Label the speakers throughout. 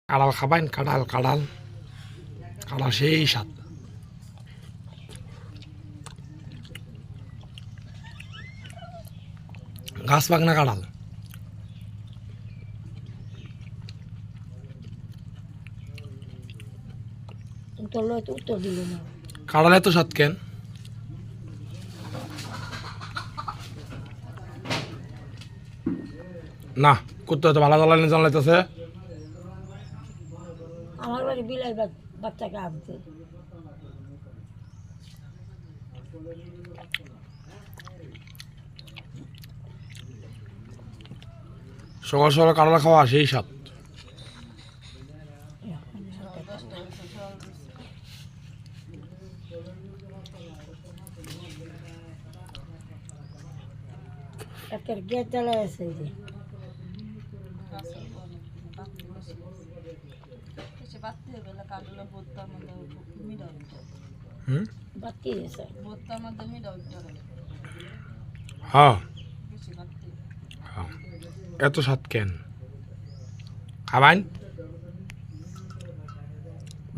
Speaker 1: কাঁড়াল খাবেন? কাঁড়াল কাঁড়াল কাঁড়াল সেই স্বাদ। গাছ পাক না কাঁড়াল।
Speaker 2: উত্তর দিল না।
Speaker 1: কাঁড়াল এত স্বাদ কেন? না করতে হয়তো ভালো জ্বালানি জ্বালাইতেছে।
Speaker 2: আমার বাড়ি বিলাই বাচ্চাকে আনছে।
Speaker 1: সকাল সকাল কাঁড়াল খাওয়া সেই স্বাদ।
Speaker 2: একটা গ্যাস জ্বালায় আছে এই যে। বাতি আছে।
Speaker 1: হ্যাঁ এত স্বাদ কেন? খাবেন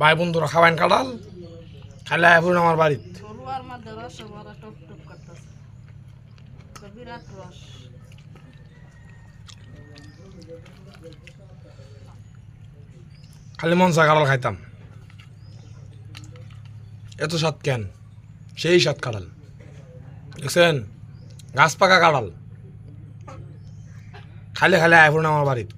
Speaker 1: ভাই বন্ধুরা, খাবেন কাঁড়াল? খাইলে এখন আমার বাড়িতে
Speaker 3: বিরাট রস।
Speaker 1: খালি মন চায় কাঁড়াল খাইতাম। এত স্বাদ কেন? সেই স্বাদ কাঁড়াল। দেখছেন গাছ পাকা কাঁড়াল, খাইলে খাইলে এখন আমার বাড়িতে।